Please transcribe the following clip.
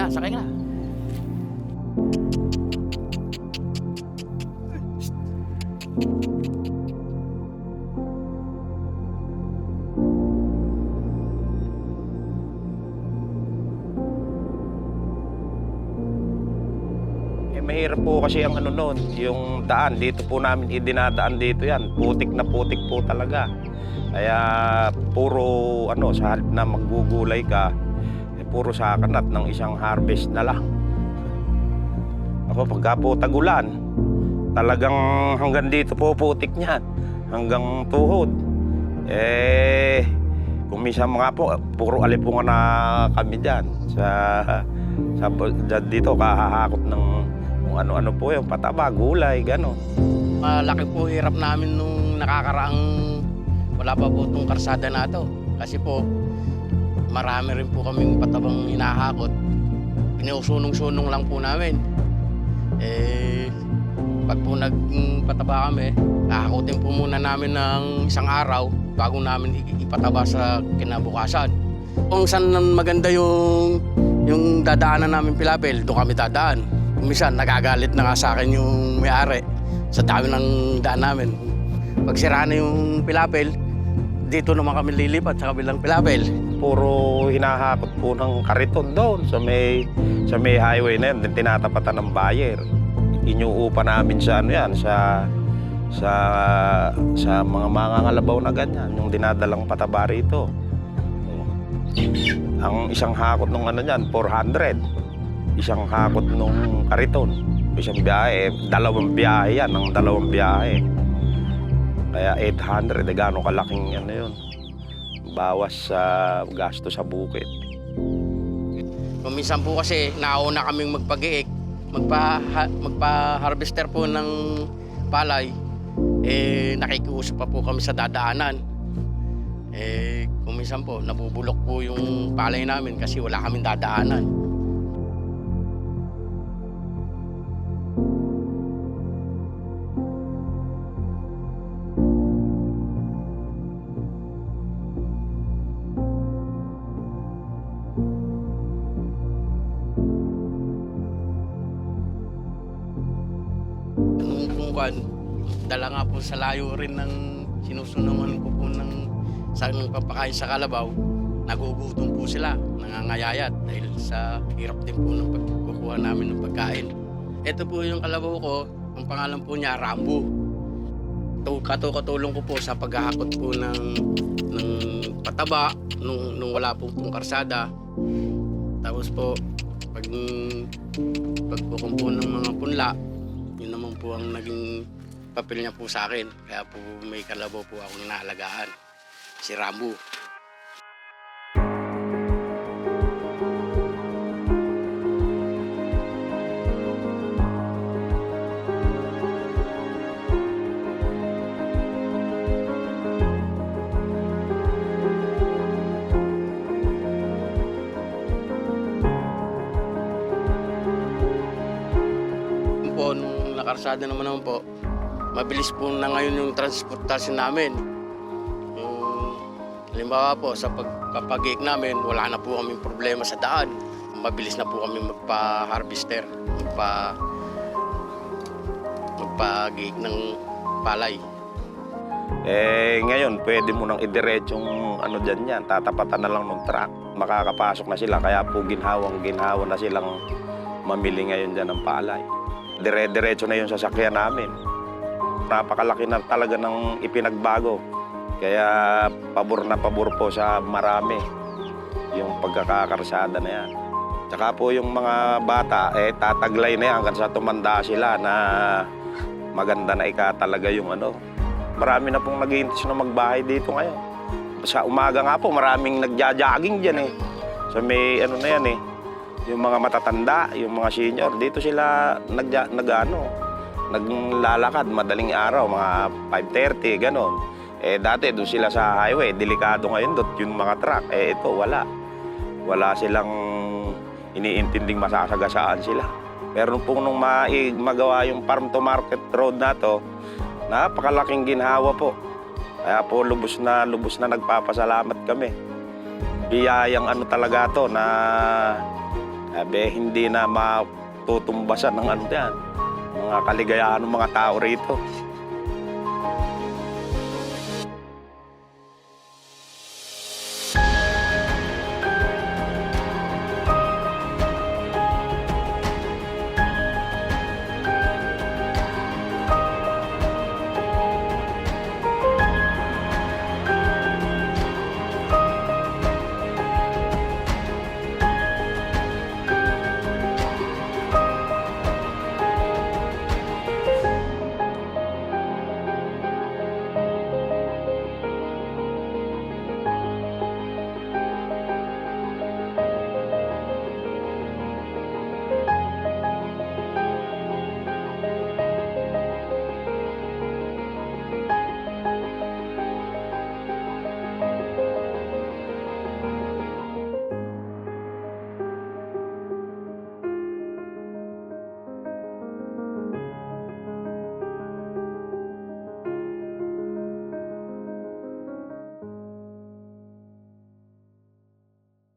Kaya, sakay ka na. Mahirap po kasi ang ano noon, yung daan. Dito po namin idinadaan dito yan. Putik na putik po talaga. Kaya puro ano, sa halip na maggugulay ka, puro sakanat ng isang harvest na lang. Ako pagka po tagulan, talagang hanggang dito po putik niyan. Hanggang tuhod. Kung minsan mga po, puro alipungan na kami dyan. Dito kahahakot ng kung ano-ano po yung pataba, gulay, gano'n. Malaki po hirap namin nung nakakaraang wala pa po itong karsada na ito. Kasi po, marami rin po kaming patabang hinahakot. Pinusunong-sunong lang po namin. Pag po nagpataba kami, hahakutin po muna namin ng isang araw bago namin ipataba sa kinabukasan. Kung saan maganda yung dadaanan namin pilapil, doon kami dadaan. Minsan nagagalit na nga sa akin yung may-ari sa dami ng daan namin. Pag sira na yung pilapil, dito naman kami lilipat sa kabilang pilapil. Puro hinahakot po ng kariton doon sa may highway na yan, tinatapatan ng buyer. Inuupa namin sa ano yan, sa mga mangangalabaw na ganyan, yung dinadalang pataba rito. Ang isang hakot ng ano yan, 400. Isang hakot nung kariton. Isang biyahe, dalawang biyahe yan, ang dalawang biyahe. Kaya 800, gano'ng kalaking ano yun. Bawas sa gasto sa bukid. Minsan po kasi nauna kaming magpag-iik, magpa-harvester po ng palay, nakikiusap pa po kami sa dadaanan. Kung minsan po, nabubulok po yung palay namin kasi wala kaming dadaanan. Dala nga po sa layo rin ng sinusunungan ko po ng papakain sa kalabaw, nagugutom po sila, nangangayayat dahil sa hirap din po ng pagkukuha namin ng pagkain. Ito po yung kalabaw ko, ang pangalan po niya Rambo. Katulong ko po sa paghahakot po ng pataba nung wala po pong karsada. Tapos po, pagkukum po ng mga punla, yun naman po ang naging papel niya po sa akin. Kaya po may kalabaw po akong naalagaan, si Rambo. Nung nakarsada naman po, mabilis po na ngayon yung transportasyon namin. Halimbawa po, sa pagpapag-iik namin, wala na po kaming problema sa daan. Mabilis na po kami magpa-harvester, magpag-iik ng palay. Ngayon, pwede mo nang idiretsong ano dyan yan, tatapatan na lang ng truck. Makakapasok na sila, kaya po ginhawa na silang mamili ngayon dyan ng palay. Dire-diretso na yung sasakyan namin. Napakalaki na talaga ng ipinagbago. Kaya pabor na pabor po sa marami yung pagkakakarsada na yan. Tsaka po yung mga bata, tataglay na yan hanggang sa tumanda sila na maganda na talaga yung ano. Marami na pong nag-iintis na magbahay dito ngayon. Sa umaga nga po, maraming nagja-jogging dyan Sa may ano na yan yung mga matatanda, yung mga senior, dito sila naglalakad madaling araw, mga 5:30, gano'n. Dati doon sila sa highway, delikado ngayon doon yung mga truck. Ito wala. Wala silang iniintinding masasagasaan sila. Pero nung magawa yung farm to market road na to, napakalaking ginhawa po. Kaya po lubos na nagpapasalamat kami. Biyayang ano talaga to na Sabi, hindi na matutumbasan ng ano yan, mga kaligayahan ng mga tao rito.